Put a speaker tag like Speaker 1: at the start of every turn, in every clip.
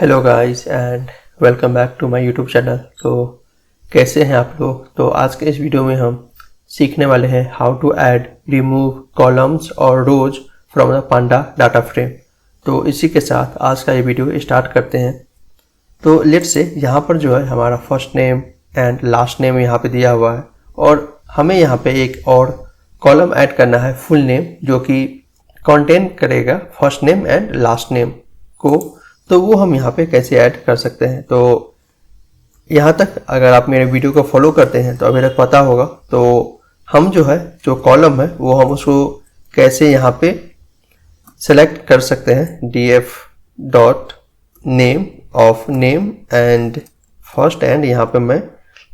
Speaker 1: Hello guys and welcome back to my YouTube channel. तो कैसे हैं आप लोग। तो आज के इस वीडियो में हम सीखने वाले हैं how to add remove columns और rows from the panda data frame. तो इसी के साथ आज का ये वीडियो स्टार्ट करते हैं। तो लेट्स से यहाँ पर जो है हमारा first name and last name यहाँ पे दिया हुआ है और हमें यहाँ पे एक और कॉलम ऐड करना है फुल नेम, जो कि कंटेन करेगा first name and last name को। तो वो हम यहाँ पे कैसे ऐड कर सकते हैं। तो यहाँ तक अगर आप मेरे वीडियो को फॉलो करते हैं तो अभी तक पता होगा। तो हम जो कॉलम है वो हम उसको कैसे यहाँ पे सेलेक्ट कर सकते हैं। df dot name of name and first and यहाँ पे मैं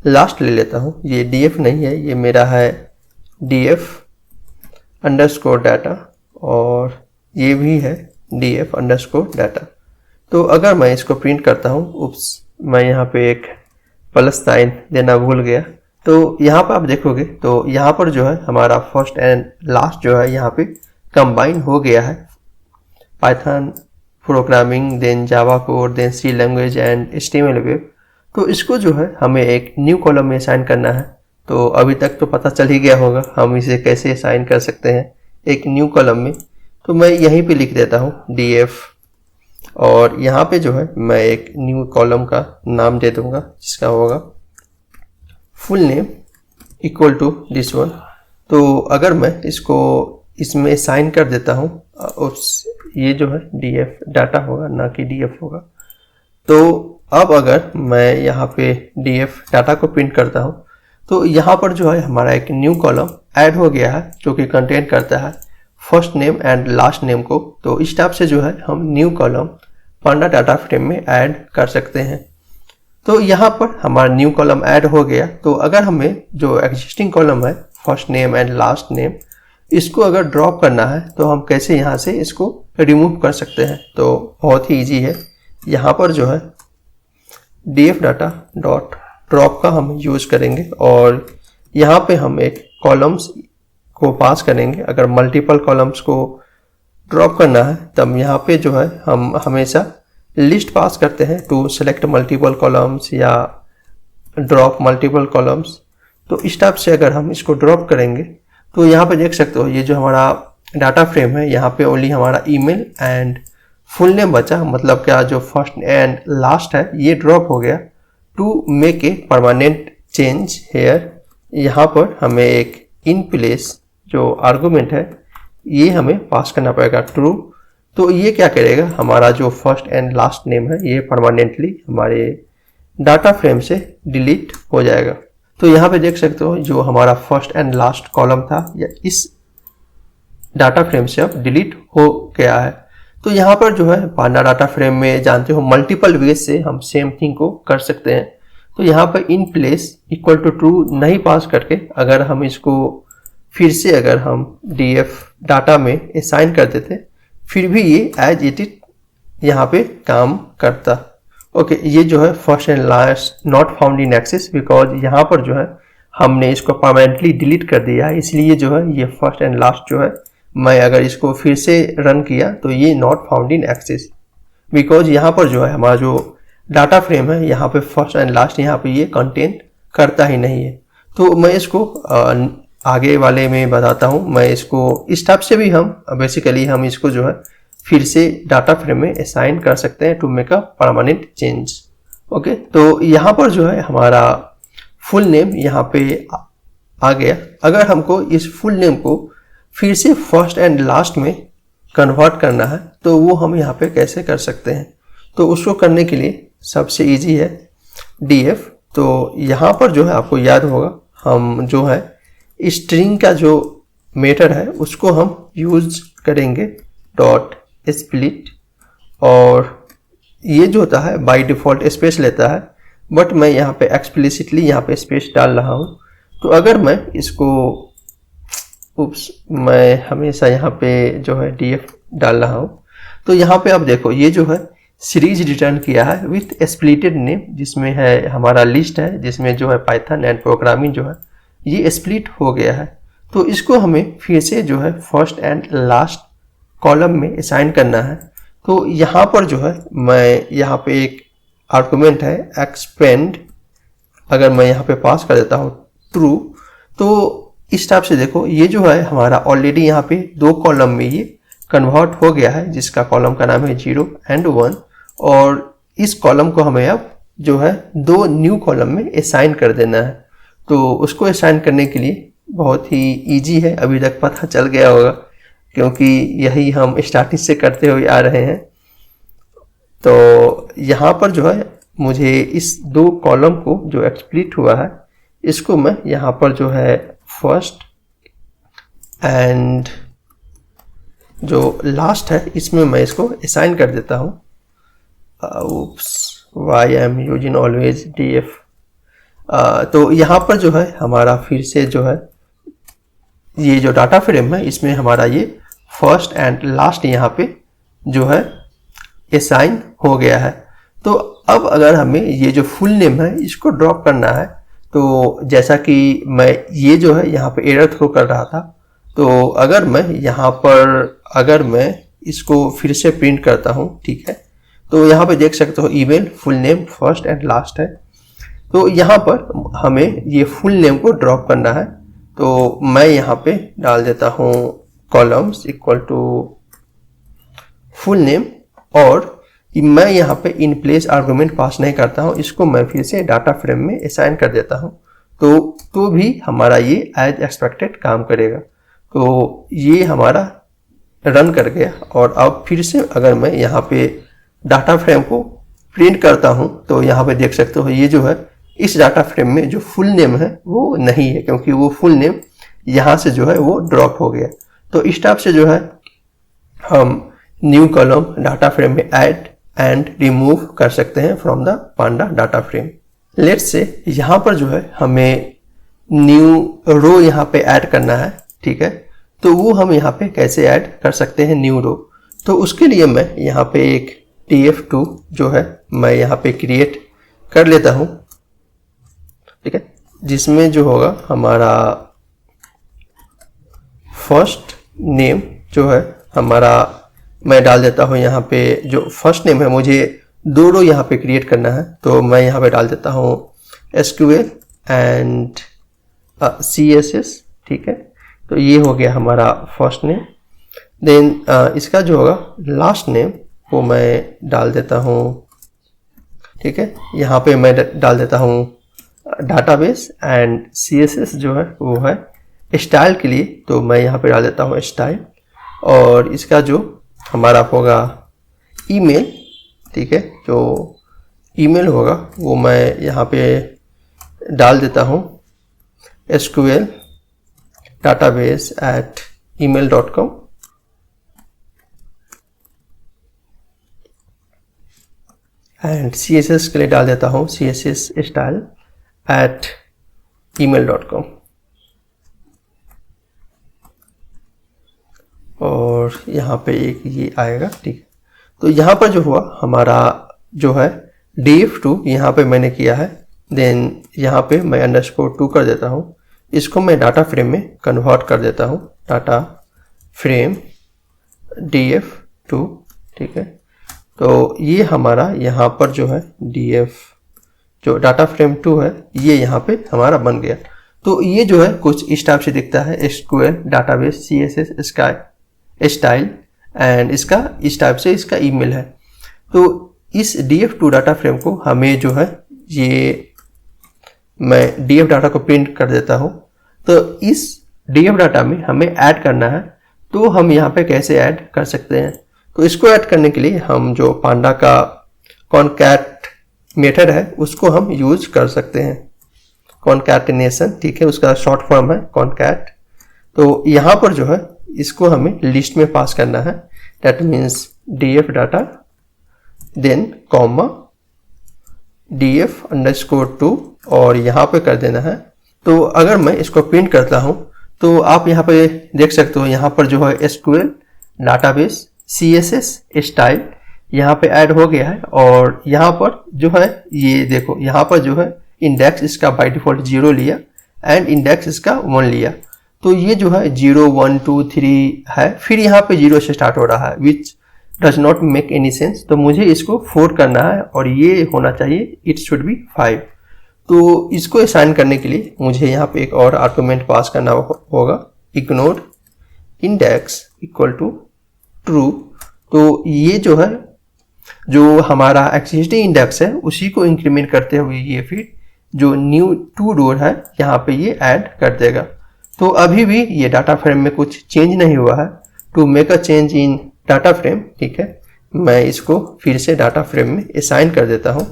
Speaker 1: लास्ट ले लेता हूँ। ये df नहीं है, ये मेरा है df अंडरस्कोर डाटा और ये भी है df अंडरस्कोर डाटा। तो अगर मैं इसको प्रिंट करता हूँ, उप्स मैं यहाँ पे एक प्लस साइन देना भूल गया। तो यहाँ पर आप देखोगे तो यहाँ पर जो है हमारा फर्स्ट एंड लास्ट जो है यहाँ पे कंबाइन हो गया है। Python programming, then Java code, then C language and HTML web. तो इसको जो है हमें एक न्यू कॉलम में असाइन करना है। तो अभी तक तो पता चल ही गया होगा हम इसे कैसे असाइन कर सकते हैं एक न्यू कॉलम में। तो मैं यहीं पे लिख देता हूँ df और यहाँ पे जो है मैं एक न्यू कॉलम का नाम दे दूंगा जिसका होगा full name equal to this one. तो अगर मैं इसको इसमें साइन कर देता हूँ, ये जो है df डाटा होगा ना कि df होगा। तो अब अगर मैं यहाँ पे df डाटा को प्रिंट करता हूँ तो यहाँ पर जो है हमारा एक न्यू कॉलम ऐड हो गया है जो कि कंटेन करता है first name and last name को। तो इस टाइप से जो है हम न्यू कॉलम पांडा डाटा फ्रेम में ऐड कर सकते हैं। तो यहाँ पर हमारा न्यू कॉलम ऐड हो गया। तो अगर हमें जो एग्जिस्टिंग कॉलम है first name and last name, इसको अगर ड्रॉप करना है तो हम कैसे यहाँ से इसको रिमूव कर सकते हैं। तो बहुत ही ईजी है। यहाँ पर जो है df डाटा डॉट ड्रॉप का हम यूज करेंगे और यहाँ पे हम एक कॉलम्स को पास करेंगे। अगर मल्टीपल कॉलम्स को ड्रॉप करना है तब यहाँ पे जो है हम हमेशा लिस्ट पास करते हैं टू सेलेक्ट मल्टीपल कॉलम्स या ड्रॉप मल्टीपल कॉलम्स। तो इस टाइप से अगर हम इसको ड्रॉप करेंगे तो यहाँ पे देख सकते हो ये जो हमारा डाटा फ्रेम है यहाँ पे ओनली हमारा ईमेल एंड फुल नेम बचा। मतलब क्या, जो फर्स्ट एंड लास्ट है ये ड्रॉप हो गया। To make a permanent change here, यहाँ पर हमें एक इन प्लेस जो आर्गुमेंट है ये हमें पास करना पड़ेगा ट्रू। तो ये क्या करेगा, हमारा जो फर्स्ट एंड लास्ट नेम है ये परमानेंटली हमारे डाटा फ्रेम से डिलीट हो जाएगा। तो यहाँ पे देख सकते हो जो हमारा फर्स्ट एंड लास्ट कॉलम था या इस डाटा फ्रेम से अब डिलीट हो गया है। तो यहाँ पर जो है पांडा डाटा फ्रेम में जानते हो मल्टीपल वेज से हम सेम थिंग को कर सकते हैं। तो यहाँ पर in place equal to true नहीं पास करके अगर हम इसको फिर से अगर हम df डाटा में असाइन कर देते फिर भी ये एज इट इज यहाँ पे काम करता। ओके, ये जो है first and last not found in excess, because यहाँ पर जो है हमने इसको परमानेंटली डिलीट कर दिया है। इसलिए जो है ये फर्स्ट एंड लास्ट जो है मैं अगर इसको फिर से रन किया तो ये not found in excess, because यहाँ पर जो है हमारा जो डाटा फ्रेम है यहाँ पे फर्स्ट एंड लास्ट यहाँ पे ये कंटेन करता ही नहीं है। तो मैं इसको आगे वाले में बताता हूँ। मैं इसको इस टाइप से भी हम बेसिकली हम इसको जो है फिर से डाटा फ्रेम में असाइन कर सकते हैं to make a permanent change. Okay, तो यहाँ पर जो है हमारा फुल नेम यहाँ पे आ गया। अगर हमको इस फुल नेम को फिर से फर्स्ट एंड लास्ट में कन्वर्ट करना है तो वो हम यहाँ पे कैसे कर सकते हैं। तो उसको करने के लिए सबसे इजी है df। तो यहाँ पर जो है आपको याद होगा हम जो है स्ट्रिंग का जो मेथड है उसको हम यूज करेंगे डॉट स्प्लिट, और ये जो होता है बाय डिफॉल्ट स्पेस लेता है, बट मैं यहाँ पे एक्सप्लिसिटली यहाँ पे स्पेस डाल रहा हूँ। तो अगर मैं इसको मैं हमेशा यहाँ पे जो है df डाल रहा हूँ तो यहाँ पे अब देखो ये जो है सीरीज रिटर्न किया है विथ स्प्लिटेड नेम, जिसमें है हमारा लिस्ट है जिसमें जो है पाइथन एंड प्रोग्रामिंग जो है ये स्प्लिट हो गया है। तो इसको हमें फिर से जो है फर्स्ट एंड लास्ट कॉलम में असाइन करना है। तो यहाँ पर जो है मैं यहाँ पे एक आर्गुमेंट है एक्सपेंड, अगर मैं यहाँ पे पास कर देता हूँ ट्रू, तो इस टाइप से देखो ये जो है हमारा ऑलरेडी यहाँ पे 2 कॉलम में ये कन्वर्ट हो गया है, जिसका कॉलम का नाम है 0 एंड 1, और इस कॉलम को हमें अब जो है 2 न्यू कॉलम में असाइन कर देना है। तो उसको असाइन करने के लिए बहुत ही इजी है, अभी तक पता चल गया होगा क्योंकि यही हम स्टार्टिंग से करते हुए आ रहे हैं। तो यहाँ पर जो है मुझे इस 2 कॉलम को जो एक्सप्लिट हुआ है इसको मैं यहाँ पर जो है फर्स्ट एंड जो लास्ट है इसमें मैं इसको असाइन कर देता हूँ। Why I am using always df। तो यहाँ पर जो है हमारा फिर से जो है ये जो डाटा फ्रेम है इसमें हमारा ये फर्स्ट एंड लास्ट यहाँ पे जो है असाइन हो गया है। तो अब अगर हमें ये जो फुल नेम है इसको ड्रॉप करना है, तो जैसा कि मैं ये जो है यहाँ पे एरर थ्रो कर रहा था, तो अगर मैं यहाँ पर अगर मैं इसको फिर से प्रिंट करता हूँ, ठीक है, तो यहाँ पे देख सकते हो email full name first and last है। तो यहाँ पर हमें ये फुल नेम को ड्रॉप करना है, तो मैं यहाँ पे डाल देता हूँ columns equal to full name, और मैं यहाँ पे इन प्लेस आर्गुमेंट पास नहीं करता हूँ, इसको मैं फिर से डाटा फ्रेम में असाइन कर देता हूँ, तो भी हमारा ये एज एक्सपेक्टेड काम करेगा। तो ये हमारा रन कर गया, और अब फिर से अगर मैं यहाँ पे डाटा फ्रेम को प्रिंट करता हूँ तो यहाँ पे देख सकते हो ये जो है इस डाटा फ्रेम में जो फुल नेम है वो नहीं है, क्योंकि वो फुल नेम यहाँ से जो है वो ड्रॉप हो गया। तो इस टाइप से जो है हम न्यू कॉलम डाटा फ्रेम में ऐड एंड रिमूव कर सकते हैं from the panda data frame. Let's say यहाँ पर जो है हमें न्यू रो यहाँ पे ऐड करना है, ठीक है, तो वो हम यहाँ पे कैसे ऐड कर सकते हैं न्यू रो। तो उसके लिए मैं यहाँ पे एक df2 जो है मैं यहाँ पे क्रिएट कर लेता हूँ, ठीक है, जिसमें जो होगा हमारा फर्स्ट नेम जो है हमारा मैं डाल देता हूँ यहाँ पे जो फर्स्ट नेम है, मुझे 2 रो यहाँ पे क्रिएट करना है, तो मैं यहाँ पे डाल देता हूँ SQL एंड CSS, ठीक है। तो ये हो गया हमारा फर्स्ट नेम। देन इसका जो होगा लास्ट नेम वो मैं डाल देता हूँ, ठीक है, यहाँ पे मैं डाल देता हूँ डाटाबेस एंड CSS जो है वो है स्टाइल के लिए, तो मैं यहाँ पे डाल देता हूँ स्टाइल, और इसका जो हमारा होगा ईमेल, ठीक है, जो ईमेल होगा वो मैं यहाँ पे डाल देता हूँ SQL database@email.com, एंड CSS के लिए डाल देता हूँ CSS style@email.com, और यहाँ पे एक ये आएगा, ठीक। तो यहाँ पर जो हुआ हमारा जो है df2 यहाँ पे मैंने किया है, देन यहाँ पे मैं _2 कर देता हूँ, इसको मैं डाटा फ्रेम में कन्वर्ट कर देता हूँ, डाटा फ्रेम df2, ठीक है। तो ये हमारा यहाँ पर जो है df जो डाटा फ्रेम 2 है ये यहाँ पे हमारा बन गया। तो ये जो है कुछ इस टाइप से दिखता है SQL database CSS style, and इसका इस टाइप से इसका ईमेल है। तो इस df2 डाटा फ्रेम को हमें जो है ये मैं df डाटा को प्रिंट कर देता हूँ, तो इस df डाटा में हमें ऐड करना है, तो हम यहाँ पे कैसे ऐड कर सकते हैं। तो इसको ऐड करने के लिए हम जो पांडा का कॉनकैट मेथड है उसको हम यूज कर सकते हैं, कॉनकैटिनेशन, ठीक है, उसका शॉर्ट फॉर्म है कॉनकैट। तो यहाँ पर जो है इसको हमें लिस्ट में पास करना है, that means df data then comma df_2 और यहाँ पे कर देना है। तो अगर मैं इसको प्रिंट करता हूँ तो आप यहाँ पे देख सकते हो, यहाँ पर जो है SQL डाटाबेस CSS स्टाइल यहाँ पे ऐड हो गया है, और यहाँ पर जो है ये देखो यहाँ पर जो है इंडेक्स इसका बाय डिफॉल्ट 0 लिया एंड इंडेक्स इसका 1 लिया। तो ये जो है 0 1 2 3 है, फिर यहाँ पे 0 से स्टार्ट हो रहा है, which does not make any sense. तो मुझे इसको 4 करना है और ये होना चाहिए इट शुड बी 5। तो इसको असाइन करने के लिए मुझे यहाँ पे एक और आर्गुमेंट पास करना होगा, ignore index equal to true. तो ये जो है जो हमारा एक्सिस्टिंग इंडेक्स है उसी को इंक्रीमेंट करते हुए ये फिर जो न्यू 2 रो है यहाँ पे ये ऐड कर देगा। तो अभी भी ये डाटा फ्रेम में कुछ चेंज नहीं हुआ है। To make a change in data frame, ठीक है, मैं इसको फिर से डाटा फ्रेम में असाइन कर देता हूँ।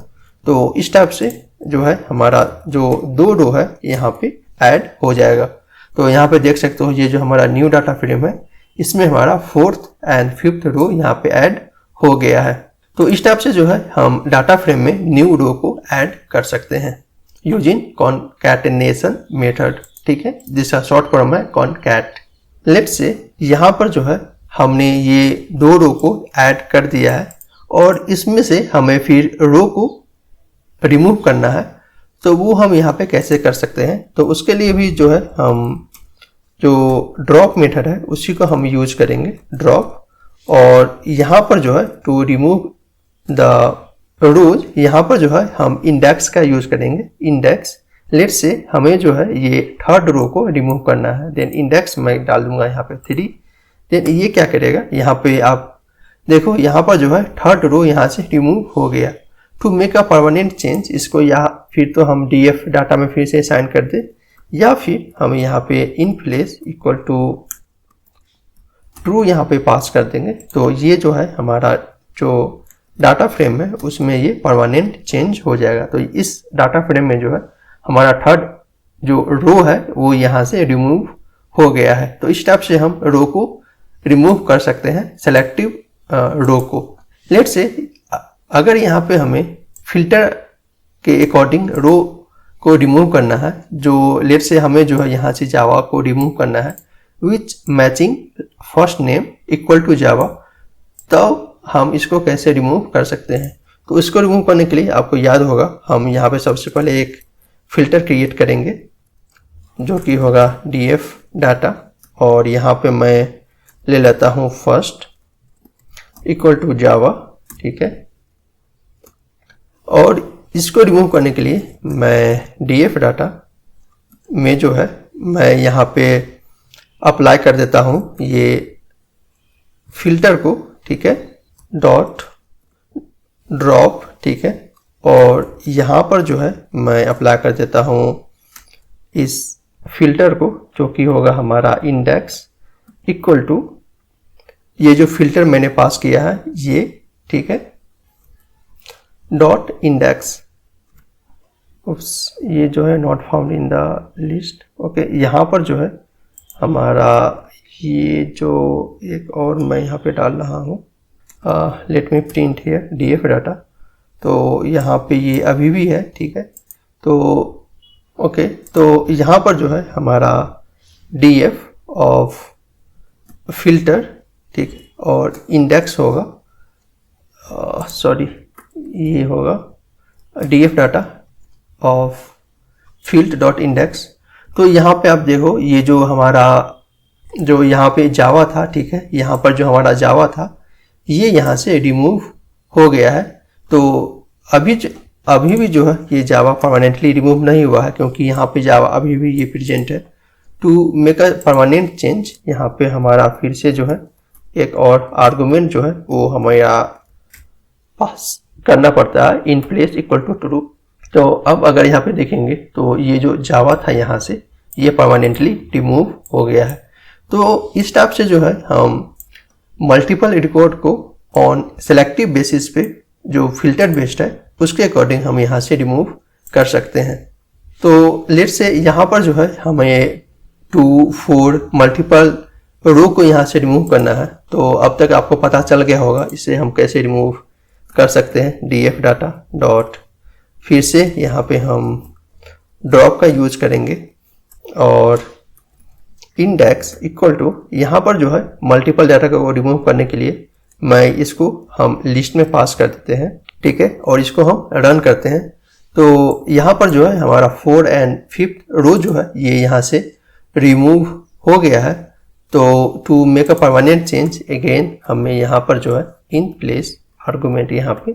Speaker 1: तो इस टाइप से जो है हमारा जो 2 रो है यहाँ पे ऐड हो जाएगा। तो यहाँ पे देख सकते हो ये जो हमारा न्यू डाटा फ्रेम है इसमें हमारा 4th एंड 5th रो यहाँ पे ऐड हो गया है। तो इस टाइप से जो है हम डाटा फ्रेम में न्यू रो को ऐड कर सकते हैं यूजिंग कॉनकैटेनेशन मेथड, ठीक है, जिसका शॉर्ट फॉर्म है कॉनकैट। लेट्स से यहाँ पर जो है हमने ये 2 रो को ऐड कर दिया है और इसमें से हमें फिर रो को रिमूव करना है। तो वो हम यहाँ पे कैसे कर सकते हैं? तो उसके लिए भी जो है हम जो ड्रॉप मेथड है उसी को हम यूज करेंगे, ड्रॉप। और यहाँ पर जो है टू रिमूव द रोज, यहाँ पर जो है हम इंडेक्स का यूज करेंगे, इंडेक्स। लेट्स से हमें जो है ये 3rd रो को रिमूव करना है, देन इंडेक्स मैं डाल दूंगा यहाँ पे 3। देन ये क्या करेगा, यहाँ पे आप देखो यहाँ पर जो है 3rd रो यहाँ से रिमूव हो गया। To make a permanent change, इसको यहाँ फिर तो हम df डाटा में फिर से असाइन कर दे, या फिर हम यहाँ पे in place equal to true यहाँ पे पास कर देंगे। तो ये जो है हमारा जो डाटा फ्रेम है उसमें ये परमानेंट चेंज हो जाएगा। तो इस डाटा फ्रेम में जो है हमारा 3rd जो रो है वो यहाँ से रिमूव हो गया है। तो इस टाइप से हम रो को रिमूव कर सकते हैं, सेलेक्टिव रो को। लेट्स से अगर यहाँ पे हमें फिल्टर के अकॉर्डिंग रो को रिमूव करना है, जो लेट्स से हमें जो है यहाँ से जावा को रिमूव करना है which matching first name equal to Java, तो हम इसको कैसे रिमूव कर सकते हैं? तो इसको रिमूव करने के लिए आपको याद होगा हम यहाँ पे सबसे पहले एक फिल्टर क्रिएट करेंगे जो कि होगा df डाटा, और यहाँ पे मैं ले लेता हूँ फर्स्ट इक्वल टू जावा, ठीक है। और इसको रिमूव करने के लिए मैं df डाटा में जो है मैं यहाँ पे अप्लाई कर देता हूँ ये फिल्टर को, ठीक है, डॉट ड्रॉप, ठीक है। और यहाँ पर जो है मैं अप्लाई कर देता हूँ इस फिल्टर को जो कि होगा हमारा इंडेक्स इक्वल टू ये जो फिल्टर मैंने पास किया है ये, ठीक है, डॉट इंडेक्स। ये जो है not found in the list, okay. यहाँ पर जो है हमारा ये जो एक और मैं यहाँ पे डाल रहा हूँ, let me print here df data. तो यहाँ पे ये अभी भी है, ठीक है। तो ओके, तो यहाँ पर जो है हमारा df ऑफ फिल्टर, ठीक है, और इंडेक्स होगा, सॉरी ये होगा df data of field dot index. तो यहाँ पे आप देखो ये जो हमारा जो यहाँ पे जावा था, ठीक है, यहाँ पर जो हमारा जावा था ये यहाँ से रिमूव हो गया है। तो अभी भी जो है ये जावा परमानेंटली रिमूव नहीं हुआ है क्योंकि यहाँ पे जावा अभी भी ये प्रेजेंट है। To make a permanent change यहाँ पे हमारा फिर से जो है एक और आर्गुमेंट जो है वो हमारा पास करना पड़ता है, in place equal to true. तो अब अगर यहाँ पे देखेंगे तो ये जो जावा था यहाँ से ये परमानेंटली रिमूव हो गया है। तो इस टाइप से जो है हम मल्टीपल रिकॉर्ड को ऑन सेलेक्टिव बेसिस पे जो फिल्टर बेस्ड है उसके अकॉर्डिंग हम यहाँ से रिमूव कर सकते हैं। तो लेट्स से यहाँ पर जो है हमें 2, 4 मल्टीपल रो को यहाँ से रिमूव करना है। तो अब तक आपको पता चल गया होगा इसे हम कैसे रिमूव कर सकते हैं। df डाटा डॉट फिर से यहाँ पे हम ड्रॉप का यूज करेंगे और इंडेक्स इक्वल टू यहाँ पर जो है मल्टीपल डाटा को रिमूव करने के लिए मैं इसको हम लिस्ट में पास कर देते हैं, ठीक है, और इसको हम रन करते हैं। तो यहाँ पर जो है हमारा 4 एंड 5th रो जो है ये यहाँ से रिमूव हो गया है। तो to make a permanent change again हमें यहाँ पर जो है इन प्लेस आर्गुमेंट यहाँ पे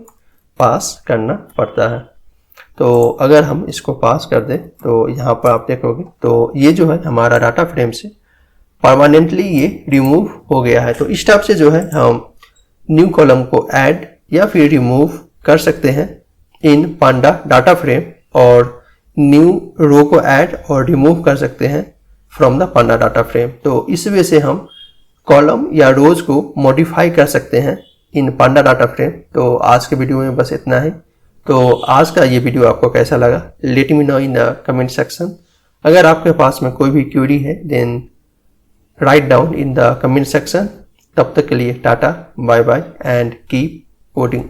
Speaker 1: पास करना पड़ता है। तो अगर हम इसको पास कर दें तो यहाँ पर आप देखोगे तो ये जो है हमारा डाटा फ्रेम से परमानेंटली ये रिमूव हो गया है। तो इस टाइप से जो है हम न्यू कॉलम को ऐड या फिर रिमूव कर सकते हैं इन पांडा डाटा फ्रेम, और न्यू रो को ऐड और रिमूव कर सकते हैं from the panda data frame. तो इस वजह से हम कॉलम या रोज को मॉडिफाई कर सकते हैं इन पांडा डाटा फ्रेम। तो आज के वीडियो में बस इतना ही। तो आज का ये वीडियो आपको कैसा लगा, let me know in the comment section. अगर आपके पास में कोई भी क्वेरी है then write down in the comment section. तब तक के लिए tata, bye bye and keep coding.